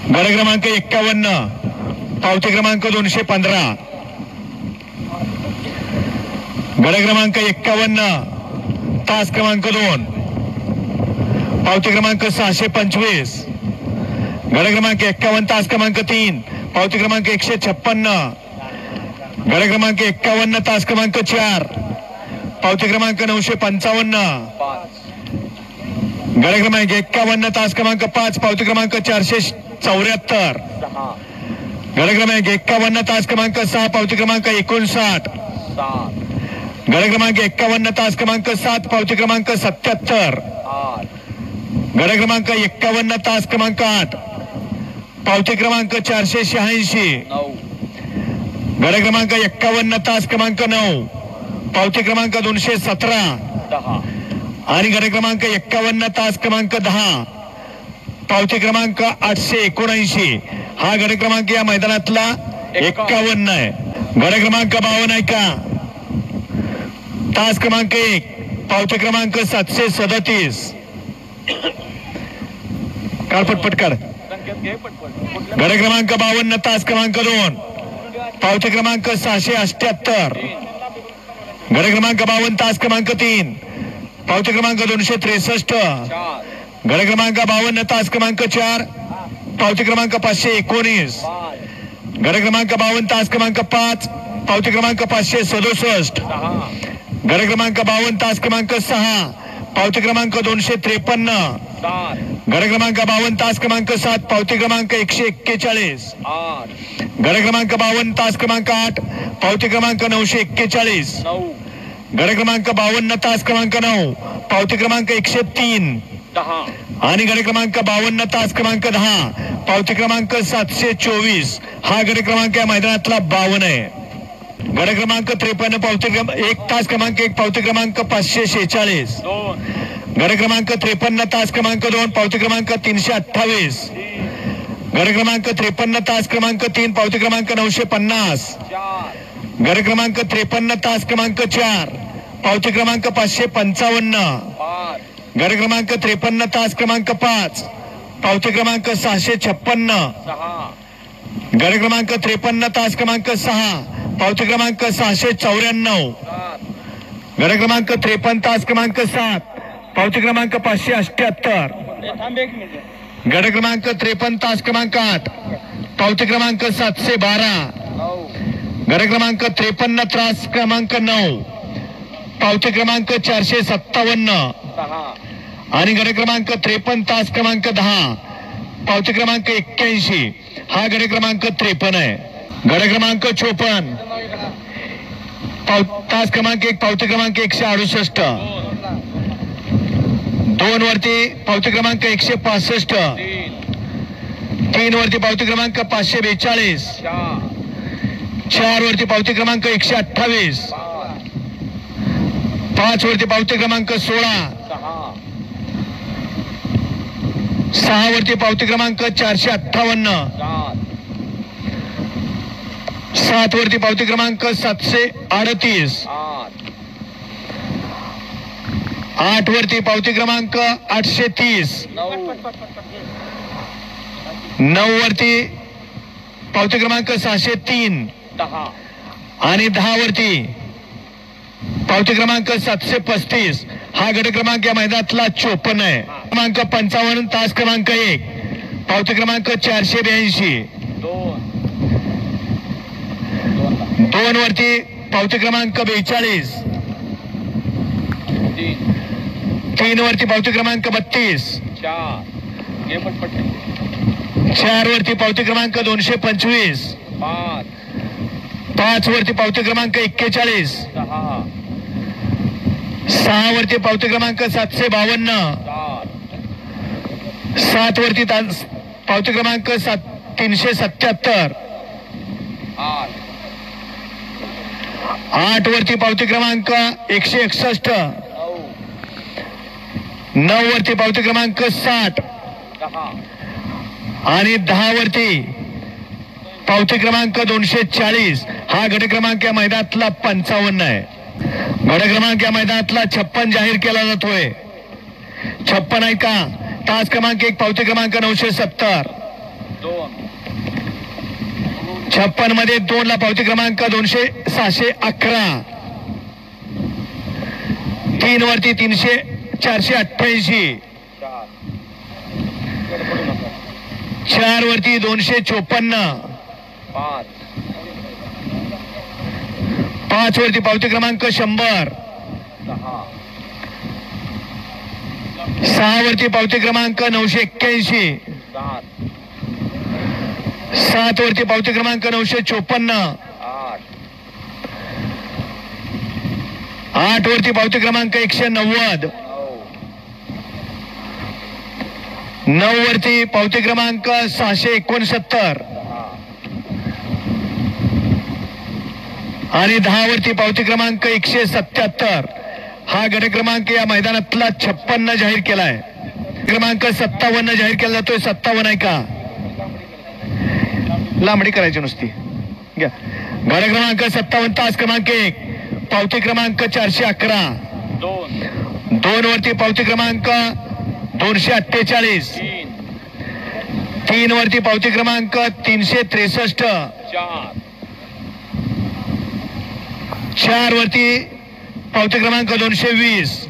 गड क्रमांक 51 पावती क्रमांक 215. गड क्रमांक 51 तास क्रमांक 2 पावती क्रमांक 625. गड क्रमांक 51 तास क्रमांक 3 पावती क्रमांक 156. गड क्रमांक 51 तास क्रमांक 4 पावती क्रमांक 955. गड क्रमांक 51 तास क्रमांक 5 पावती क्रमांक 474. गड क्रमांक 51 तास क्रमांक 6 पावती क्रमांक 59. गड क्रमांक 51 तास क्रमांक 7 पावती क्रमांक 77. गड क्रमांक 51 तास क्रमांक 8 पावती क्रमांक 486. गड क्रमांक 51 तास क्रमांक 9 पावती क्रमांक 217. आणि गड क्रमांक 51 तास क्रमांक 10 पावती क्रमांक 879. हा गड क्रमांक या मैदानातला 51 आहे. गड क्रमांक 52 आहे का तास क्रमांक 1 पावती क्रमांक 737. काढ पटपट काढ. गड क्रमांक 52 तास क्रमांक 2 पावती क्रमांक 678. गड क्रमांक 52 तास क्रमांक 3 पावती क्रमांक 263. गड क्रमांक 52 तास क्रमांक 4 पावती क्रमांक 519. गड क्रमांक 52 तास क्रमांक 5 पावती क्रमांक 567. गड क्रमांक 52 तास क्रमांक 6 पावती क्रमांक 253. गड क्रमांक 52 तास क्रमांक 7 पावती क्रमांक 141. गड क्रमांक 52 तास क्रमांक 8 पावती क्रमांक 941. गड क्रमांक 52 तास क्रमांक 9 पावती क्रमांक 103. आणि गड क्रमांक 52 तास क्रमांक 10 पावती क्रमांक 724. हा गड क्रमांक या मैदानातला 52 आहे. गड क्रमांक 53 पावती क्रमांक 1 तास क्रमांक 1 पावती क्रमांक 546. गड क्रमांक 53 तास क्रमांक 2 पावती क्रमांक 328. गड क्रमांक 53 तास क्रमांक 3 पावती क्रमांक 950. गड क्रमांक 53 तास क्रमांक 4 पावती क्रमांक 555. गड क्रमांक 53 तास क्रमांक 5 पावती क्रमांक 656. गड क्रमांक 53 तास क्रमांक 6 पावती क्रमांक 694. गड क्रमांक 53 तास क्रमांक 7 पावती क्रमांक 578. गड क्रमांक 53 तास क्रमांक 8 पावती क्रमांक 712. गड क्रमांक 53 तास क्रमांक 9 पावती क्रमांक 457. आणि गड क्रमांक 53 तास क्रमांक 10 पावती क्रमांक 81. हा गड क्रमांक 53 आहे. गड क्रमांक 54 तास क्रमांक 1 पावती क्रमांक 168. 2 वरती पावती क्रमांक 165. 3 वरती पावती क्रमांक 542. 4 वरती पावती क्रमांक 128. 5 वरती पावती क्रमांक 16. 6 वरती पावती क्रमांक 458. 7 वरती पावती क्रमांक 738. 8 वरती पावती क्रमांक 830. 9 वरती पावती क्रमांक 603. आणि 10 वरती पावती क्रमांक 735. हा गड क्रमांक या मैदानातला 54 आहे. क्रमांक 55 तास क्रमांक 1 पावती क्रमांक 482. 2 वरती पावती क्रमांक 42. 3 वरती पावती क्रमांक 32. 4 वरती पावती क्रमांक 225. 5 वरती पावती क्रमांक 41. 6 वरती पावती क्रमांक 752. 7 वरती पावती क्रमांक 377. 8 वरती पावती क्रमांक 161. 9 वरती पावती क्रमांक 60. आणि 10 वरती पावती क्रमांक 240. हा गड क्रमांक या मैदानातला 55 आहे. गड क्रमांक या मैदानातला 56 जाहीर केला जातोय. 56 आहे का तास क्रमांक 1 पावती क्रमांक 970. 56 मध्ये 2 ला पावती क्रमांक 611. 3 वरती 488. 4 वरती 254. 5 वरती पावती क्रमांक 100. 6 वरती पावती क्रमांक 981. 7 वरती पावती क्रमांक 954. 8 वरती पावती क्रमांक 190. 9 वरती पावती क्रमांक 669. आणि 10 वरती पावती क्रमांक 177. हा गट क्रमांक या मैदानातला 56 जाहीर केलाय. क्रमांक 57 जाहीर केला जातोय. 57 आहे का? लांबडी करायची नुसती घ्या. गट क्रमांक 57 तास क्रमांक 1 पावती क्रमांक 411. 2 वरती पावती क्रमांक 248. 3 वरती पावती क्रमांक 363. 4 वरती पावती क्रमांक 220.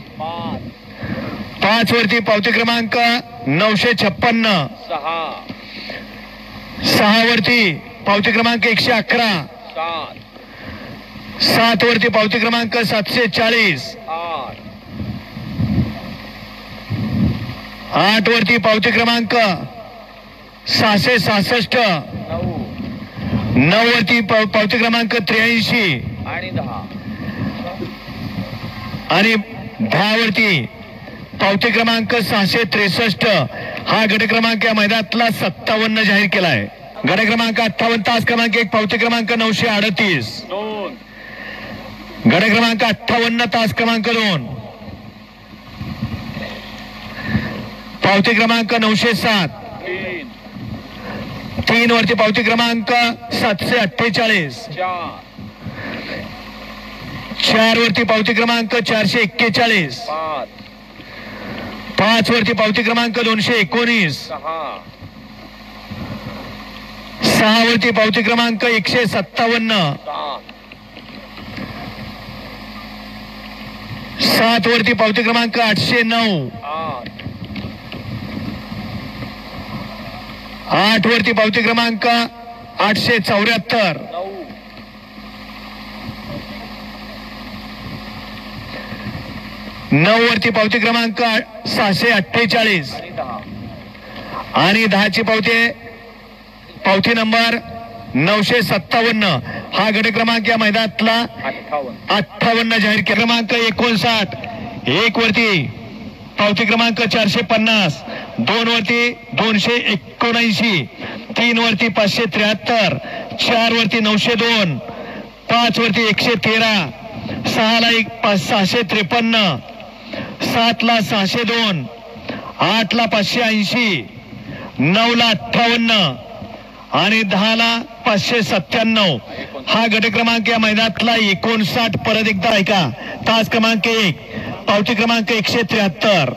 5 वरती पावती क्रमांक 956. 6 वरती पावती क्रमांक 111. 7 वरती पावती क्रमांक 740. 8 वरती पावती क्रमांक 666. 9 वरती पावती क्रमांक 83. आणि 10 वरती पावती क्रमांक 663. हा गट क्रमांक या मैदानातला 57 जाहीर केलाय. गट क्रमांक 58 तास क्रमांक 1 पावती क्रमांक 938. गट क्रमांक 58 तास क्रमांक 2 पावती क्रमांक 907. 3 वरती पावती क्रमांक 748. 4 वरती पावती क्रमांक 441. 5 वरती पावती क्रमांक 219. 6 वरती पावती क्रमांक 157. 7 वरती पावती क्रमांक 809. 8 वरती पावती क्रमांक 874. 9 वरती पावती क्रमांक 648. आणि 10ची पावती नंबर 957. हा गट क्रमांक या मैदानातला 58 जाहीर केला. क्रमांक 59. 1 वरती पावती क्रमांक 450. 2 वरती 279. 3 वरती 573. 4 वरती 902. 5 वरती 113. 6 ला 653. 7 ला 602. 8 ला 580. 9 ला 58. आणि 10 ला 597. हा गट क्रमांक या मैदानातला 59. परत एकदा ऐका. तास क्रमांक 1 पावती क्रमांक 173.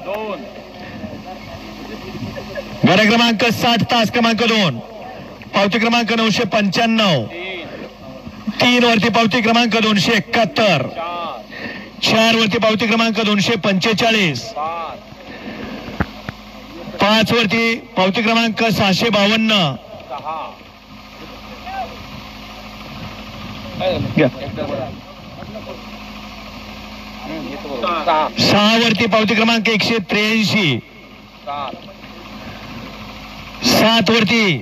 गट क्रमांक 60 तास क्रमांक 2 पावती क्रमांक 995. 3 वरती पावती क्रमांक 271. 4 वरती पावती क्रमांक 245. 5 वरती पावती क्रमांक 652. 6 वरती पावती क्रमांक 183. 7 वरती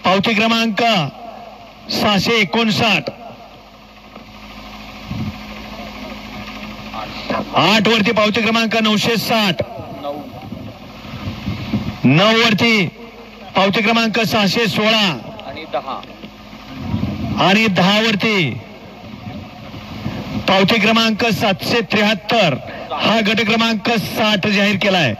पावती क्रमांक 659. 8 वरती पावती क्रमांक 960. 9 वरती पावती क्रमांक 616. आणि 10 वरती पावती क्रमांक 773. हा गट क्रमांक 60 जाहीर केलाय.